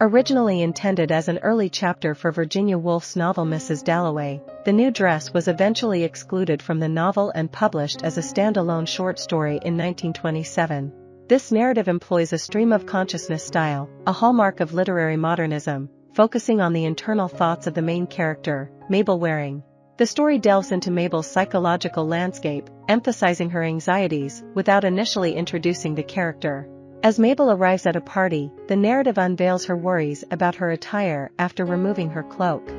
Originally intended as an early chapter for Virginia Woolf's novel Mrs. Dalloway, the new dress was eventually excluded from the novel and published as a standalone short story in 1927. This narrative employs a stream of consciousness style, a hallmark of literary modernism, focusing on the internal thoughts of the main character, Mabel Waring. The story delves into Mabel's psychological landscape, emphasizing her anxieties, without initially introducing the character. As Mabel arrives at a party, the narrative unveils her worries about her attire after removing her cloak.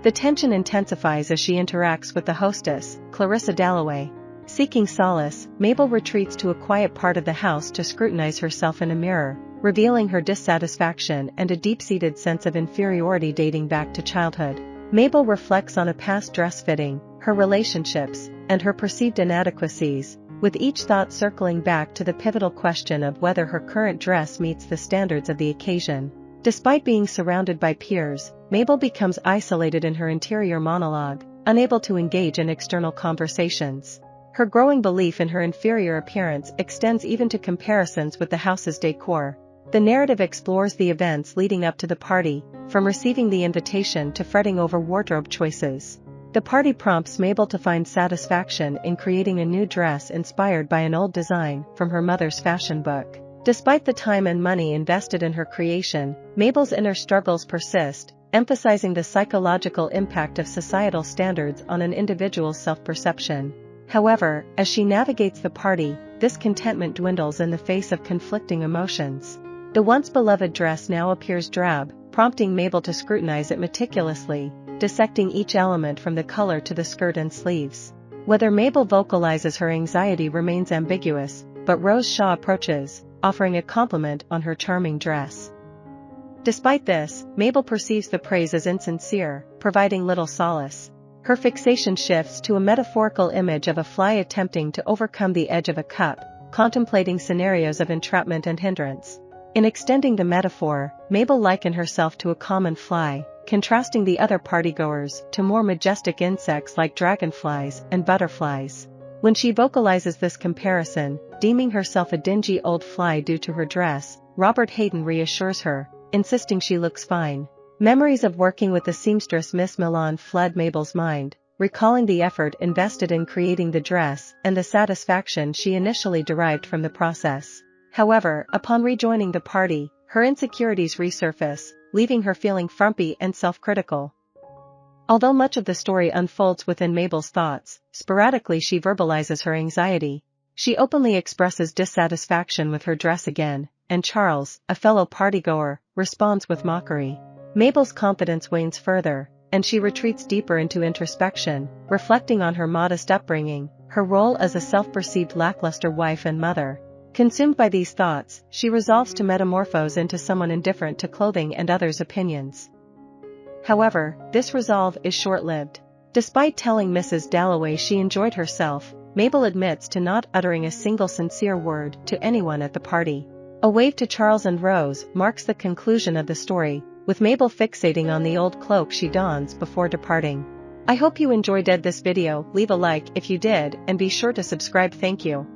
The tension intensifies as she interacts with the hostess, Clarissa Dalloway. Seeking solace, Mabel retreats to a quiet part of the house to scrutinize herself in a mirror, revealing her dissatisfaction and a deep-seated sense of inferiority dating back to childhood. Mabel reflects on a past dress fitting, her relationships, and her perceived inadequacies, with each thought circling back to the pivotal question of whether her current dress meets the standards of the occasion. Despite being surrounded by peers, Mabel becomes isolated in her interior monologue, unable to engage in external conversations. Her growing belief in her inferior appearance extends even to comparisons with the house's decor. The narrative explores the events leading up to the party, from receiving the invitation to fretting over wardrobe choices. The party prompts Mabel to find satisfaction in creating a new dress inspired by an old design from her mother's fashion book. Despite the time and money invested in her creation, Mabel's inner struggles persist, emphasizing the psychological impact of societal standards on an individual's self-perception. However, as she navigates the party, this contentment dwindles in the face of conflicting emotions. The once beloved dress now appears drab, prompting Mabel to scrutinize it meticulously, dissecting each element from the color to the skirt and sleeves. Whether Mabel vocalizes her anxiety remains ambiguous, but Rose Shaw approaches, offering a compliment on her charming dress. Despite this, Mabel perceives the praise as insincere, providing little solace. Her fixation shifts to a metaphorical image of a fly attempting to overcome the edge of a cup, contemplating scenarios of entrapment and hindrance. In extending the metaphor, Mabel likened herself to a common fly, contrasting the other partygoers to more majestic insects like dragonflies and butterflies. When she vocalizes this comparison, deeming herself a dingy old fly due to her dress, Robert Hayden reassures her, insisting she looks fine. Memories of working with the seamstress Miss Milan flood Mabel's mind, recalling the effort invested in creating the dress and the satisfaction she initially derived from the process. However, upon rejoining the party, her insecurities resurface, leaving her feeling frumpy and self-critical. Although much of the story unfolds within Mabel's thoughts, sporadically she verbalizes her anxiety. She openly expresses dissatisfaction with her dress again, and Charles, a fellow partygoer, responds with mockery. Mabel's confidence wanes further, and she retreats deeper into introspection, reflecting on her modest upbringing, her role as a self-perceived lackluster wife and mother. Consumed by these thoughts, she resolves to metamorphose into someone indifferent to clothing and others' opinions. However, this resolve is short-lived. Despite telling Mrs. Dalloway she enjoyed herself, Mabel admits to not uttering a single sincere word to anyone at the party. A wave to Charles and Rose marks the conclusion of the story, with Mabel fixating on the old cloak she dons before departing. I hope you enjoyed this video. Leave a like if you did, and be sure to subscribe. Thank you.